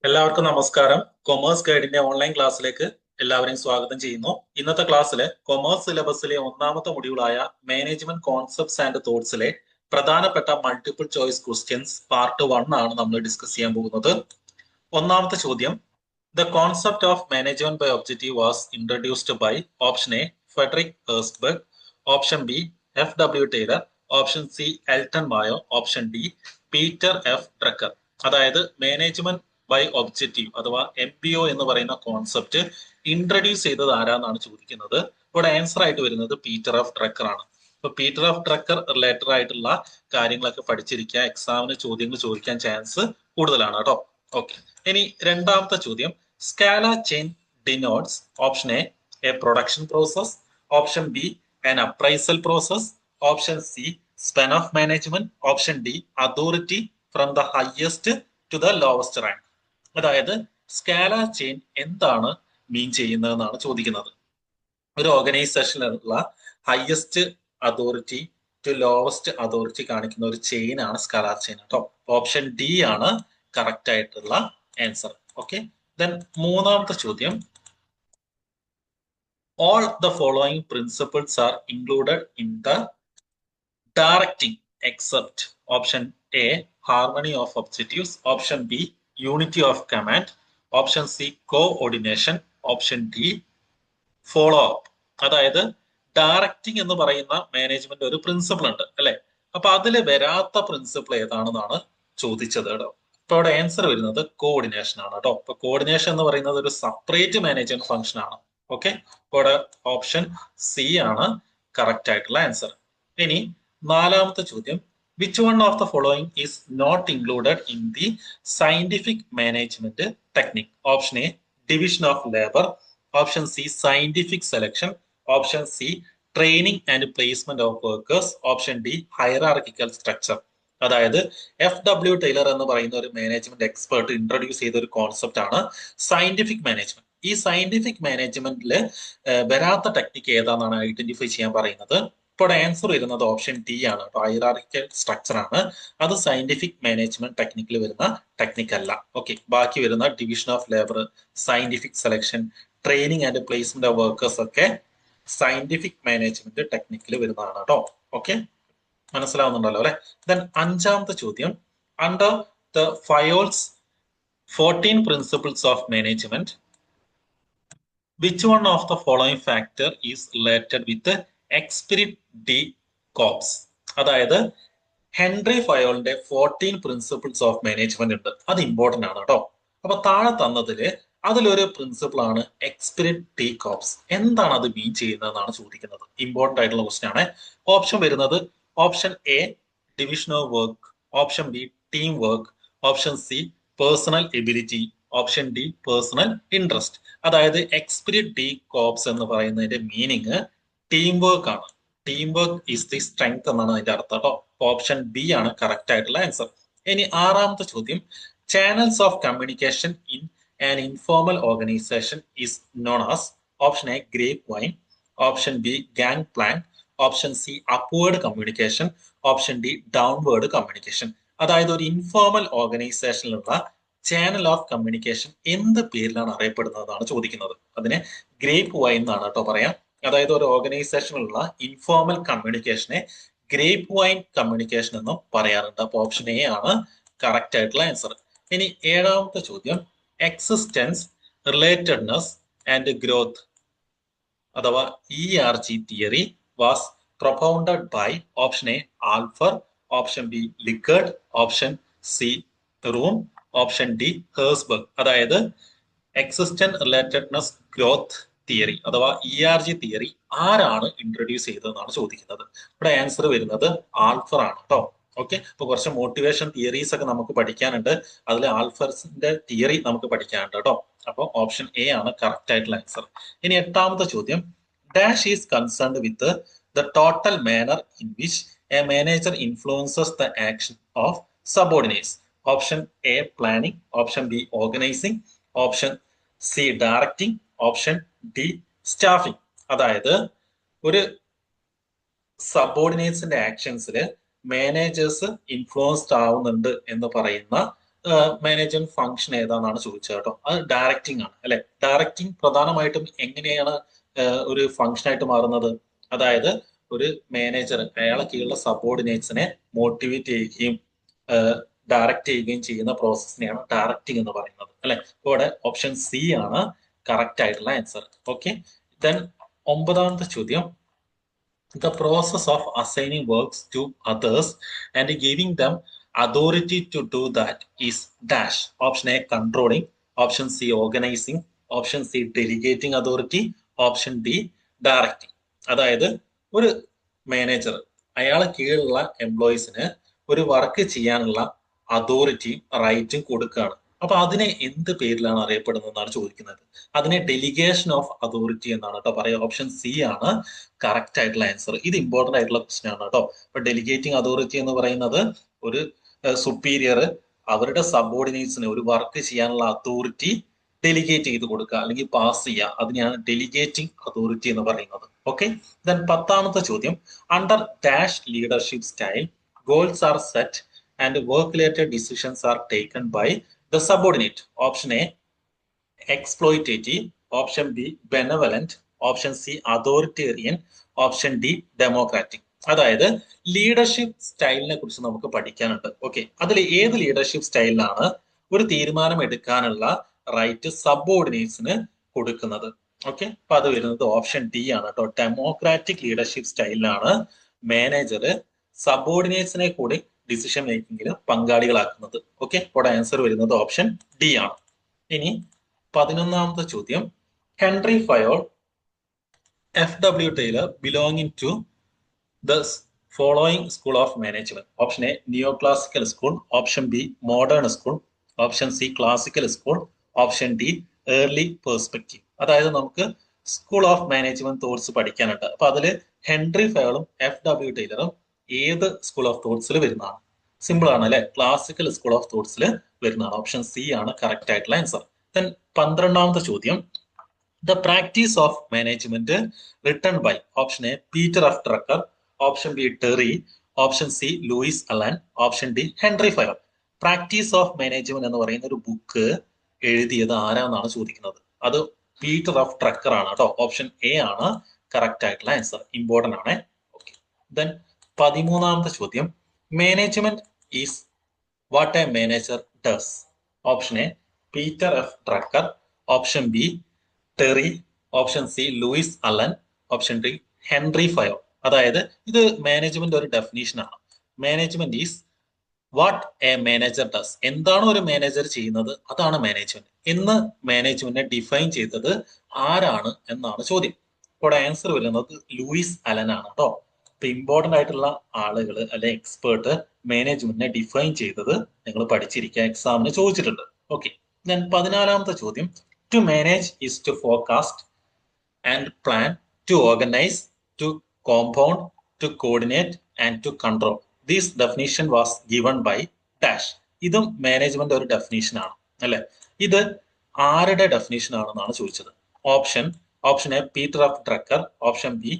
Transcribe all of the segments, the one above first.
എല്ലാവർക്കും നമസ്കാരം. Commerce ഗൈഡിന്റെ online ക്ലാസ്സിലേക്ക് എല്ലാവരെയും സ്വാഗതം ചെയ്യുന്നു. ഇന്നത്തെ ക്ലാസ്സിൽ കൊമേഴ്സ് സിലബസിലെ ഒന്നാമത്തെ മൊഡ്യൂളായ മാനേജ്മെന്റ് കോൺസെപ്റ്റ്സ് ആൻഡ് തോട്ട്സിലെ പ്രധാനപ്പെട്ട മൾട്ടിപ്പിൾ ചോയ്സ് ക്വസ്റ്റ്യൻസ് പാർട്ട് 1 ആണ് നമ്മൾ ഡിസ്കസ് ചെയ്യാൻ പോകുന്നത്. ഒന്നാമത്തെ ചോദ്യം: the concept of management by objective was introduced by option A Frederick Herzberg, option B FW Taylor, option C Elton Mayo, option D Peter F Drucker. അതായത് management by objective അഥവാ MBO എന്ന് പറയുന്ന concept introduce ചെയ്തത് ആരാന്നാണ് ചോദിക്കുന്നത്. ഇവിടെ answer ആയിട്ട് വരുന്നത് Peter F Drucker ആണ്. ഇപ്പൊ പീറ്റർ എഫ് ഡ്രക്കർ റിലേറ്റഡ് ആയിട്ടുള്ള കാര്യങ്ങളൊക്കെ പഠിച്ചിരിക്കുക. എക്സാമിന് ചോദ്യങ്ങൾ ചോദിക്കാൻ ചാൻസ് കൂടുതലാണ് കേട്ടോ. ഓക്കെ, ഇനി രണ്ടാമത്തെ ചോദ്യം: scalar chain denotes option A production process, option B an appraisal process, option C span of management, option D authority from the highest to the lowest rank. അതായത് സ്കാല ചെയിൻ എന്താണ് മീൻ ചെയ്യുന്നതെന്നാണ് ചോദിക്കുന്നത്. ഒരു ഓർഗനൈസേഷനിലുള്ള highest authority to lowest authority കാണിക്കുന്ന ഒരു chain ആണ് scalar chain കേട്ടോ. ഓപ്ഷൻ ഡി ആണ് കറക്റ്റ് ആയിട്ടുള്ള ആൻസർ. ഓക്കെ, ദെൻ മൂന്നാമത്തെ ചോദ്യം: all the following principles are included in the directing except option A harmony of objectives, option B unity of command, option C coordination, option D follow up. അതായത് directing എന്ന് പറയുന്ന management ഒരു principle ഉണ്ട് അല്ലെ. അപ്പൊ അതിൽ വരാത്ത പ്രിൻസിപ്പിൾ ഏതാണെന്നാണ് ചോദിച്ചത് കേട്ടോ. ഇപ്പൊ ഇവിടെ ആൻസർ വരുന്നത് കോർഡിനേഷൻ ആണ് കേട്ടോ. ഇപ്പൊ കോർഡിനേഷൻ എന്ന് പറയുന്നത് ഒരു സെപ്പറേറ്റ് മാനേജ്മെന്റ് ഫംഗ്ഷൻ ആണ്. ഓക്കെ, ഇവിടെ ഓപ്ഷൻ സി ആണ് കറക്റ്റ് ആയിട്ടുള്ള ആൻസർ. ഇനി നാലാമത്തെ ചോദ്യം: which one of the following is not included in the scientific management technique? Option A division of labour, option C scientific selection, option C training and placement of workers, option D hierarchical structure. അതായത് FW Taylor എന്ന് പറയുന്ന ഒരു management expert introduce ചെയ്ത ഒരു concept ആണ് scientific management. ഈ scientific മാനേജ്മെന്റിൽ വരാത്ത ടെക്നിക്ക് ഏതാണെന്നാണ് ഐഡന്റിഫൈ ചെയ്യാൻ പറയുന്നത്. ഇപ്പോൾ ആൻസർ വരുന്നത് ഓപ്ഷൻ ഡി ആണ്. ഹൈറാർക്കിക്കൽ സ്ട്രക്ചർ ആണ്. അത് സയന്റിഫിക് മാനേജ്മെന്റ് ടെക്നിക്കിൽ വരുന്ന ടെക്നിക്ക് അല്ല. ഓക്കെ, ബാക്കി വരുന്ന division of labour, scientific selection, training and placement of workers ഒക്കെ സയന്റിഫിക് മാനേജ്മെന്റ് ടെക്നിക്കിൽ വരുന്നതാണ് കേട്ടോ. ഓക്കെ, മനസ്സിലാവുന്നുണ്ടല്ലോ അല്ലെ. ദെൻ അഞ്ചാമത്തെ ചോദ്യം: under the Fayol's 14 principles of management which one of the following factor is related with the Esprit de Corps? അതായത് Henry ഫയോളിന്റെ 14 principles of management ഉണ്ട്. അത് ഇമ്പോർട്ടന്റ് ആണ് കേട്ടോ. അപ്പൊ താഴെ തന്നതില് അതിലൊരു പ്രിൻസിപ്പിൾ ആണ് എക്സ്പിരിറ്റ് ഡി കോപ്സ്. എന്താണ് അത് മീൻ ചെയ്യുന്നതെന്നാണ് ചോദിക്കുന്നത്. ഇമ്പോർട്ടന്റ് ആയിട്ടുള്ള ക്വസ്റ്റ്യൻ ആണ്. ഓപ്ഷൻ വരുന്നത് option A division of work, option B team work, option C personal ability, option D personal interest. അതായത് എക്സ്പിരിറ്റ് ഡി കോപ്സ് എന്ന് പറയുന്നതിന്റെ മീനിങ് ടീം വർക്ക് ആണ്. Team work is the strength എന്നാണ് അതിന്റെ അർത്ഥം കേട്ടോ. ഓപ്ഷൻ ബി ആണ് കറക്റ്റ് ആയിട്ടുള്ള ആൻസർ. ഇനി ആറാമത്തെ ചോദ്യം: channels of communication in an informal organisation is known as option A grape wine, option B gang plan, option C upward communication, option D downward communication. അതായത് ഒരു ഇൻഫോർമൽ ഓർഗനൈസേഷനിലുള്ള ചാനൽ ഓഫ് കമ്മ്യൂണിക്കേഷൻ എന്ത് പേരിലാണ് അറിയപ്പെടുന്നതാണ് ചോദിക്കുന്നത്. അതിനെ grape wine എന്നാണ് കേട്ടോ പറയാം. അതായത് ഒരു ഓർഗനൈസേഷനിലുള്ള ഇൻഫോർമൽ കമ്മ്യൂണിക്കേഷനെ ഗ്രേപ്പ് വൈൻ കമ്മ്യൂണിക്കേഷൻ എന്നും പറയാറുണ്ട്. അപ്പൊ ഓപ്ഷൻ എ ആണ് കറക്റ്റ് ആയിട്ടുള്ള ആൻസർ. ഇനി ഏഴാമത്തെ ചോദ്യം: എക്സിസ്റ്റൻസ്, റിലേറ്റഡ്നെസ് ആൻഡ് ഗ്രോത്ത് അഥവാ ERG theory was propounded by option A Alderfer, option B Likert, option C Vroom, option D Herzberg. അതായത് എക്സിസ്റ്റന്റ് റിലേറ്റഡ്നെസ് ഗ്രോത്ത് തിയറി അഥവാ ERG തിയറി ആരാണ് introduce ചെയ്തതെന്നാണ് ചോദിക്കുന്നത്. ഇവിടെ ആൻസർ വരുന്നത് ആൽഫർ ആണ് കേട്ടോ. ഓക്കെ, അപ്പൊ കുറച്ച് മോട്ടിവേഷൻ തിയറീസ് ഒക്കെ നമുക്ക് പഠിക്കാനുണ്ട്. അതിൽ ആൽഫർസിന്റെ തിയറി നമുക്ക് പഠിക്കാനുണ്ട് കേട്ടോ. അപ്പൊ ഓപ്ഷൻ എ ആണ് കറക്റ്റ് ആയിട്ടുള്ള ആൻസർ. ഇനി എട്ടാമത്തെ ചോദ്യം: dash is concerned with the total manner in which A manager influences the action of subordinates. Option A planning, option B organising, option C directing, option D staffing. അതായത് ഒരു സബോർഡിനേറ്റ്സിന്റെ ആക്ഷൻസിൽ managers influenced ആവുന്നുണ്ട് എന്ന് പറയുന്ന management function ഏതാണെന്നാണ് ചോദിച്ചത് കേട്ടോ. അത് directing ആണ് അല്ലെ. ഡയറക്റ്റിംഗ് പ്രധാനമായിട്ടും എങ്ങനെയാണ് ഒരു ഫംഗ്ഷൻ ആയിട്ട് മാറുന്നത്? അതായത് ഒരു മാനേജർ അയാളെ കീഴിലുള്ള സബോർഡിനേറ്റ്സിനെ മോട്ടിവേറ്റ് ചെയ്യുകയും ഡയറക്റ്റ് ചെയ്യുകയും ചെയ്യുന്ന പ്രോസസ്സിനെയാണ് ഡയറക്റ്റിംഗ് എന്ന് പറയുന്നത് അല്ലെ. ഇവിടെ ഓപ്ഷൻ സി ആണ് കറക്റ്റ് ആയിട്ടുള്ള ആൻസർ. ഓക്കെ, ദെൻ 9ാമത്തെ ചോദ്യം, the process of assigning works to others and giving them authority to do that is dash. Option A controlling, option C organizing, option C delegating authority, option D directing. അതായത് ഒരു manager അയാളെ കീഴിലുള്ള എംപ്ലോയീസിന് ഒരു work ചെയ്യാനുള്ള അതോറിറ്റിയും റൈറ്റും കൊടുക്കുകയാണ്. അപ്പൊ അതിനെ എന്ത് പേരിലാണ് അറിയപ്പെടുന്നത് എന്നാണ് ചോദിക്കുന്നത്. അതിനെ ഡെലിഗേഷൻ ഓഫ് അതോറിറ്റി എന്നാണ് കേട്ടോ പറയുക. ഓപ്ഷൻ സി ആണ് കറക്റ്റ് ആയിട്ടുള്ള ആൻസർ. ഇത് ഇമ്പോർട്ടന്റ് ആയിട്ടുള്ള ക്വസ്റ്റ്യൻ ആണ് കേട്ടോ. അപ്പൊ ഡെലിഗേറ്റിംഗ് അതോറിറ്റി എന്ന് പറയുന്നത് ഒരു സുപ്പീരിയർ അവരുടെ സബോർഡിനേറ്റ്സിന് ഒരു വർക്ക് ചെയ്യാനുള്ള അതോറിറ്റി ഡെലിഗേറ്റ് ചെയ്ത് കൊടുക്കുക അല്ലെങ്കിൽ പാസ് ചെയ്യുക, അതിനെയാണ് ഡെലിഗേറ്റിംഗ് അതോറിറ്റി എന്ന് പറയുന്നത്. ഓക്കെ, ദെൻ 10ാമത്തെ ചോദ്യം, under dash leadership style goals are set and work related decisions are taken by the subordinate. Option A exploitative, option B benevolent, option C authoritarian, option D democratic. അതായത് leadership സ്റ്റൈലിനെ കുറിച്ച് നമുക്ക് പഠിക്കാനുണ്ട്. Okay, അതിൽ ഏത് leadership സ്റ്റൈലിലാണ് ഒരു തീരുമാനം എടുക്കാനുള്ള right സബോർഡിനേറ്റ്സിന് കൊടുക്കുന്നത്? ഓക്കെ, അപ്പൊ അത് വരുന്നത് ഓപ്ഷൻ ഡി ആണ് കേട്ടോ. ഡെമോക്രാറ്റിക് ലീഡർഷിപ്പ് സ്റ്റൈലിലാണ് മാനേജർ സബോർഡിനേറ്റ്സിനെ കൂടി ഡിസിഷൻ മേക്കിങ്ങിൽ പങ്കാളികളാക്കുന്നത്. ഓക്കെ, ഇവിടെ ആൻസർ വരുന്നത് ഓപ്ഷൻ ഡി ആണ്. ഇനി 11ാമത്തെ ചോദ്യം, Henri Fayol, FW Taylor belonging to the following school of management. Option A neo classical school, option B modern school, option C classical school, option D early perspective. അതായത് നമുക്ക് school of management thoughts പഠിക്കാനുണ്ട്. അപ്പൊ അതിൽ Henry ഫയോളും FW ടൈലറും ഏത് school of തോട്ട്സിൽ വരുന്നതാണ്? Simple ആണ് അല്ലെ, ക്ലാസിക്കൽ സ്കൂൾ ഓഫ് തോട്ട്സിൽ വരുന്നതാണ്. ഓപ്ഷൻ സി ആണ് കറക്റ്റ് ആയിട്ടുള്ള ആൻസർ. ദെൻ 12ാമത്തെ ചോദ്യം, the practice of management written by. Option A Peter F Drucker, option B Terry, option C Louis Allen, option D Henri Fayol. Practice of management എന്ന് പറയുന്ന ഒരു book എഴുതിയത് ആരാന്നാണ് ചോദിക്കുന്നത്. അത് പീറ്റർ എഫ് ഡ്രക്കർ ആണ് കേട്ടോ. ഓപ്ഷൻ എ ആണ് correct ആയിട്ടുള്ള ആൻസർ. ഇമ്പോർട്ടന്റ് ആണ്. ഓക്കെ, ദെൻ 13ാമത്തെ ചോദ്യം, management is what a manager does. Option A Peter F Drucker, option B Terry, option C Louis Allen, option D Henri Fayol. അതായത് ഇത് management ഒരു ഡെഫിനേഷൻ ആണ്. Management is what a manager does. എന്താണ് ഒരു manager ചെയ്യുന്നത് അതാണ് management എന്ന് മാനേജ്മെന്റിനെ ഡിഫൈൻ ചെയ്തത് ആരാണ് എന്നാണ് ചോദ്യം. ഇവിടെ ആൻസർ വരുന്നത് ലൂയിസ് അലൻ ആണ് കേട്ടോ. ഇപ്പൊ ഇമ്പോർട്ടന്റ് ആയിട്ടുള്ള ആളുകൾ അല്ലെ എക്സ്പേർട്ട് മാനേജ്മെന്റിനെ ഡിഫൈൻ ചെയ്തത് നിങ്ങൾ പഠിച്ചിരിക്കുക, എക്സാമിന് ചോദിച്ചിട്ടുണ്ട്. ഓക്കെ, ദെൻ 14ാമത്തെ ചോദ്യം, to manage is to forecast and plan, to organise, to compound, to coordinate and to control. This definition was given by dash. ഇതും മാനേജ്മെന്റ് ഒരു ഡെഫിനേഷൻ ആണ് അല്ലെ. ഇത് ആരുടെ ഡെഫിനേഷൻ ആണെന്നാണ് ചോദിച്ചത്. Option A Peter F Drucker, option B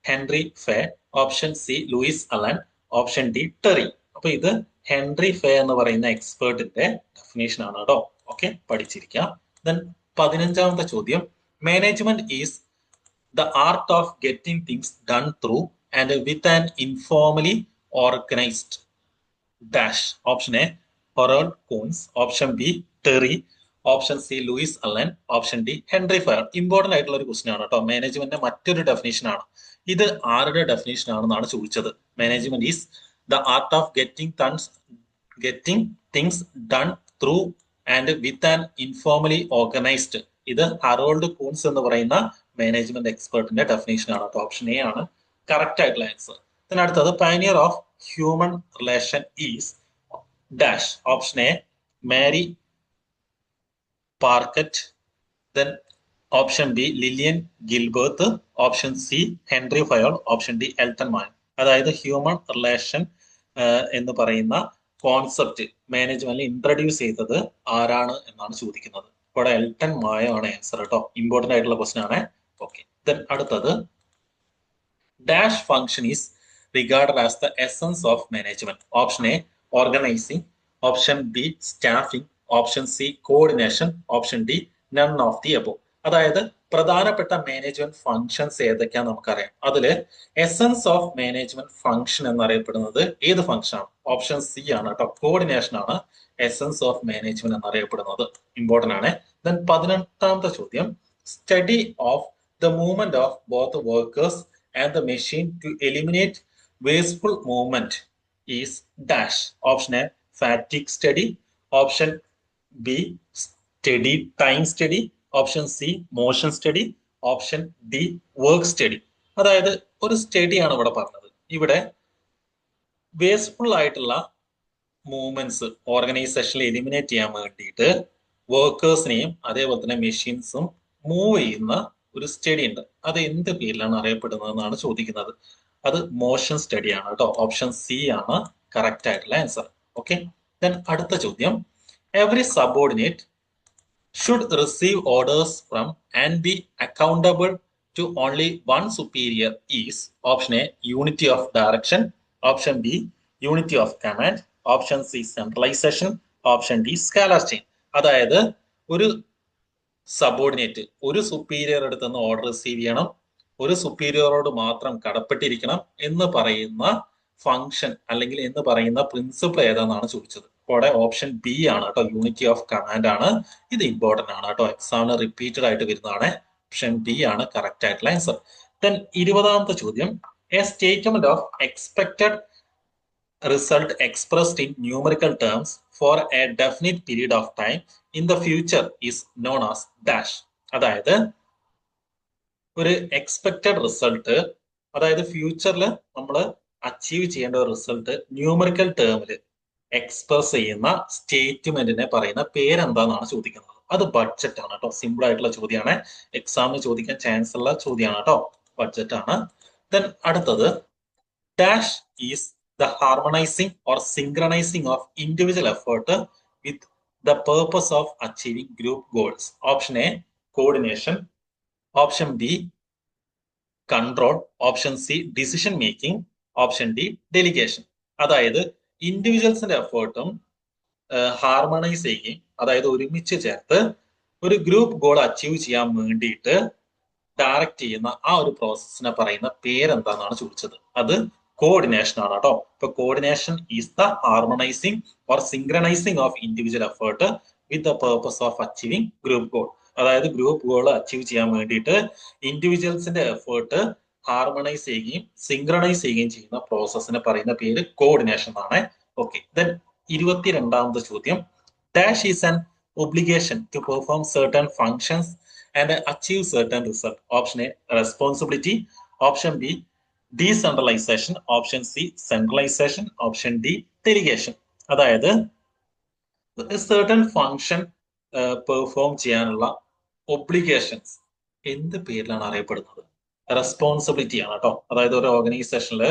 Henri Fayol, option C Louis Allen, option D Terry. അപ്പൊ ഇത് ഹെൻറി ഫേ എന്ന് പറയുന്ന എക്സ്പേർട്ടിന്റെ ഡെഫിനേഷൻ ആണ് കേട്ടോ. ഓക്കെ, പഠിച്ചിരിക്കാം. ദെൻ 15ാമത്തെ ചോദ്യം, management is the art of getting things done through and with an informally organized dash. Option A Harold Koontz, option B Terry, option C Louis Allen, option D Henry Fayol. Important ആയിട്ടുള്ള ഒരു question ആണ് കേട്ടോ. മാനേജ്മെന്റിന്റെ മറ്റൊരു definition ആണ്. ഇത് ആരുടെ definition ആണെന്നാണ് ചോദിച്ചത്. Management is the art of getting things done through and with an informally organised. ഇത് ഹറോൾഡ് കൂൺസ് എന്ന് പറയുന്ന മാനേജ്മെന്റ് എക്സ്പേർട്ടിന്റെ ഡെഫിനേഷൻ ആണ് കേട്ടോ. ഓപ്ഷൻ എ ആണ് കറക്റ്റ് ആയിട്ടുള്ള ആൻസർ. അടുത്തത്, pioneer of human relation is dash. Option A Mary Parker, then option B Lillian Gilbreth, option C Henri Fayol, option D Elton Mayo. അതായത് human relation എന്ന് പറയുന്ന concept മാനേജ്മെന്റിൽ introduce ചെയ്തത് ആരാണ് എന്നാണ് ചോദിക്കുന്നത്. ഇവിടെ എൽട്ടൺ മായോ ആണ് ആൻസർ കേട്ടോ. ഇമ്പോർട്ടന്റ് ആയിട്ടുള്ള ക്വസ്റ്റൻ ആണ്. ഓക്കെ, ദെൻ അടുത്തത്, dash function is regarded as the essence of management. Option A organizing, option B staffing, option C coordination, option D none of the above. അതായത് പ്രധാനപ്പെട്ട മാനേജ്മെന്റ് ഫങ്ഷൻസ് ഏതൊക്കെയാന്ന് നമുക്കറിയാം. അതില് essence of management function എന്നറിയപ്പെടുന്നത് ഏത് function ആണ്? Option C ആണ് കേട്ടോ, coordination ആണ് എസൻസ് ഓഫ് മാനേജ്മെന്റ് എന്നറിയപ്പെടുന്നത്. ഇമ്പോർട്ടന്റ് ആണ്. ദെൻ 18ാമത്തെ ചോദ്യം, study of the movement of both workers and the machine to eliminate wasteful movement is dash. Option A fatigue study, option B study time study, option C motion study, option D work study. അതായത് ഒരു സ്റ്റഡിയാണ് ഇവിടെ പറഞ്ഞത്. ഇവിടെ wasteful ആയിട്ടുള്ള movements ഓർഗനൈസേഷനിൽ eliminate ചെയ്യാൻ വേണ്ടിയിട്ട് വർക്കേഴ്സിനെയും അതേപോലെ തന്നെ മെഷീൻസും മൂവ് ചെയ്യുന്ന ഒരു സ്റ്റഡി ഉണ്ട്. അത് എന്ത് പേരിലാണ് അറിയപ്പെടുന്നത് എന്നാണ് ചോദിക്കുന്നത്. അത് മോഷൻ സ്റ്റഡി ആണ് കേട്ടോ. ഓപ്ഷൻ സി ആണ് കറക്റ്റ് ആയിട്ടുള്ള ആൻസർ. ഓക്കെ. ദെൻ അടുത്ത ചോദ്യം, every subordinate should receive orders from and be accountable to only one superior is option A unity of direction, option B unity of command, option C centralization, option D scalar chain. അതായത് ഒരു subordinate ഒരു superior അടുത്ത് നിന്ന് order receive ചെയ്യണം, ഒരു സുപ്പീരിയറോട് മാത്രം കടപ്പെട്ടിരിക്കണം എന്ന് പറയുന്ന ഫംഗ്ഷൻ അല്ലെങ്കിൽ എന്ന് പറയുന്ന പ്രിൻസിപ്പിൾ ഏതാണെന്നാണ് ചോദിച്ചത്. അവിടെ ഓപ്ഷൻ ബി ആണ് കേട്ടോ, യൂണിറ്റി ഓഫ് കമാൻഡ് ആണ്. ഇത് ഇമ്പോർട്ടന്റ് ആണ് കേട്ടോ, എക്സാമിന് റിപ്പീറ്റഡ് ആയിട്ട് വരുന്നതാണ്. ഓപ്ഷൻ ബി ആണ് കറക്റ്റ് ആയിട്ടുള്ള ആൻസർ. ദെൻ 20ാമത്തെ ചോദ്യം, A statement of expected result expressed in numerical terms for a definite period of time in the future is known as dash. അതായത് ഒരു എക്സ്പെക്ടഡ് റിസൾട്ട്, അതായത് ഫ്യൂച്ചറിൽ നമ്മൾ അച്ചീവ് ചെയ്യേണ്ട ഒരു റിസൾട്ട് ന്യൂമറിക്കൽ ടേമിൽ എക്സ്പ്രസ് ചെയ്യുന്ന സ്റ്റേറ്റ്മെന്റിനെ പറയുന്ന പേരെന്താന്നാണ് ചോദിക്കുന്നത്. അത് ബഡ്ജറ്റ് ആണ് കേട്ടോ. സിമ്പിൾ ആയിട്ടുള്ള ചോദ്യമാണ്, എക്സാമിന് ചോദിക്കാൻ ചാൻസ് ഉള്ള ചോദ്യമാണ് കേട്ടോ. ബഡ്ജറ്റ് ആണ്. ദെൻ അടുത്തത്, dash is the harmonizing or synchronizing of individual effort with the purpose of achieving group goals. Option A coordination, option B control, option C decision making, option D delegation. അതായത് ഇൻഡിവിജ്വൽസിന്റെ എഫേർട്ടും harmonise ചെയ്യുകയും, അതായത് ഒരുമിച്ച് ചേർത്ത് ഒരു group goal achieve ചെയ്യാൻ വേണ്ടിയിട്ട് direct ചെയ്യുന്ന ആ ഒരു പ്രോസസ്സിനെ പറയുന്ന പേരെന്താണെന്നാണ് ചോദിച്ചത്. അത് കോർഡിനേഷൻ ആണ് കേട്ടോ. ഇപ്പൊ coordination is the harmonising or synchronising of individual effort with the purpose of achieving group goal. അതായത് ഗ്രൂപ്പ് ഗോൾ അച്ചീവ് ചെയ്യാൻ വേണ്ടിയിട്ട് ഇൻഡിവിജ്വൽസിന്റെ എഫേർട്ട് ഹാർമണൈസ് ചെയ്യുകയും സിങ്ക്രണൈസ് ചെയ്യുകയും ചെയ്യുന്ന പ്രോസസ്സിനെ പറയുന്ന പേര് കോർഡിനേഷൻ ആണ്. ഓക്കെ. ദെൻ 22ാമത്തെ ചോദ്യം, dash is an obligation to perform certain functions and achieve certain result. Option A responsibility, option B decentralization, option C centralization, option D delegation. അതായത് സർട്ടൻ ഫങ്ഷൻ പെർഫോം ചെയ്യാനുള്ള obligations എന്ത് പേരിലാണ് അറിയപ്പെടുന്നത്? Responsibility ആണ് കേട്ടോ. അതായത് ഒരു ഓർഗനൈസേഷനിൽ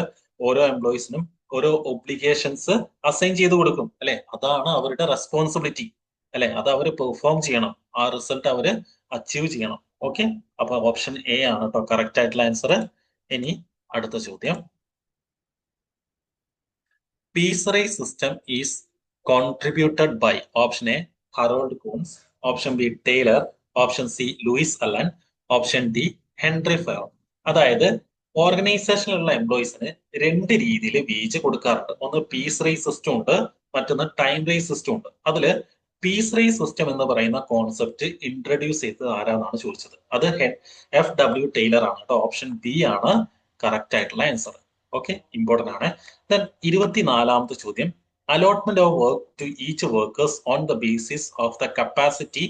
ഓരോ എംപ്ലോയീസിനും ഓരോ ഒബ്ലിഗേഷൻസ് അസൈൻ ചെയ്ത് കൊടുക്കും അല്ലെ, അതാണ് അവരുടെ റെസ്പോൺസിബിലിറ്റി അല്ലെ. അത് അവർ പെർഫോം ചെയ്യണം, ആ റിസൾട്ട് അവര് അച്ചീവ് ചെയ്യണം. ഓക്കെ. അപ്പൊ ഓപ്ഷൻ എ ആണ് കേട്ടോ കറക്റ്റ് ആയിട്ടുള്ള ആൻസർ. ഇനി അടുത്ത ചോദ്യം, piece rate system is contributed by option A Harold Koontz, option B Taylor, option C Louis Allen, option D Henri Fayol. അതായത് ഓർഗനൈസേഷനിലുള്ള എംപ്ലോയീസിന് രണ്ട് രീതിയിൽ വേജ് കൊടുക്കാറുണ്ട്. ഒന്ന് പീസ് റേസ് സിസ്റ്റം ഉണ്ട്, മറ്റൊന്ന് ടൈം റേസ് സിസ്റ്റം ഉണ്ട്. അതില് പീസ് റേസ് സിസ്റ്റം എന്ന് പറയുന്ന കോൺസെപ്റ്റ് ഇൻട്രൊഡ്യൂസ് ചെയ്തത് ആരാന്നാണ് ചോദിച്ചത്. അത് FW ടൈലർ ആണ് കേട്ടോ. ഓപ്ഷൻ ബി ആണ് കറക്റ്റ് ആയിട്ടുള്ള ആൻസർ. ഓക്കെ, ഇമ്പോർട്ടന്റ് ആണ്. ദെൻ 24ാമത്തെ ചോദ്യം, allotment of work to each workers on the basis of the capacity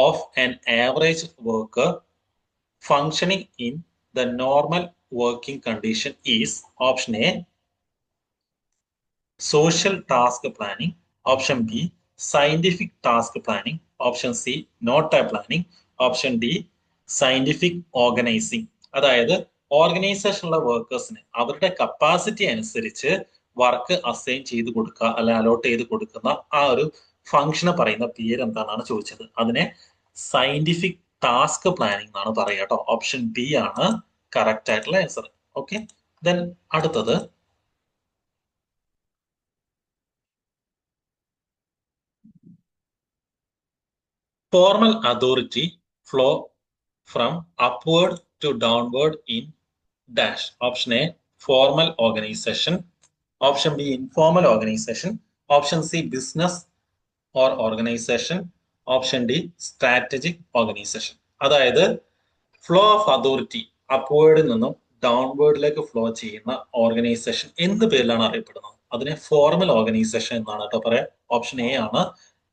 of an average worker functioning in the normal working condition is option A social task planning, option B scientific task planning, option C not planning, option D scientific organizing. അതായത് ഓർഗനൈസേഷനുള്ള വർക്കേഴ്സിന് അവരുടെ capacity അനുസരിച്ച് work assign ചെയ്ത് കൊടുക്കുക അല്ലെ allot ചെയ്ത് കൊടുക്കുന്ന ആ ഒരു ഫംഗ്ഷനെ പറയുന്ന പേര് എന്താണെന്നാണ് ചോദിച്ചത്. അതിനെ സയന്റിഫിക് ടാസ്ക് പ്ലാനിംഗ് എന്നാണ് പറയുക കേട്ടോ. ഓപ്ഷൻ ബി ആണ് കറക്റ്റ് ആയിട്ടുള്ള ആൻസർ. ഓക്കെ. ദെൻ അടുത്തത്, Formal authority flow from upward to downward in dash. Option A, formal organization. Option B, informal organization. Option C, business or organization. Option D, strategic organization. അതായത് flow of authority അപ്വേർഡിൽ നിന്നും ഡൗൺവേർഡിലേക്ക് flow ചെയ്യുന്ന organisation എന്ത് പേരിലാണ് അറിയപ്പെടുന്നത്? അതിനെ formal organisation എന്നാണ് കേട്ടോ പറയാം. ഓപ്ഷൻ എ ആണ്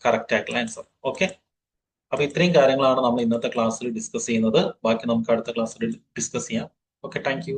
കറക്റ്റ് ആയിട്ടുള്ള ആൻസർ. ഓക്കെ, അപ്പൊ ഇത്രയും കാര്യങ്ങളാണ് നമ്മൾ ഇന്നത്തെ ക്ലാസ്സിൽ ഡിസ്കസ് ചെയ്യുന്നത്. ബാക്കി നമുക്ക് അടുത്ത ക്ലാസ്സിൽ ഡിസ്കസ് ചെയ്യാം. Okay, thank you.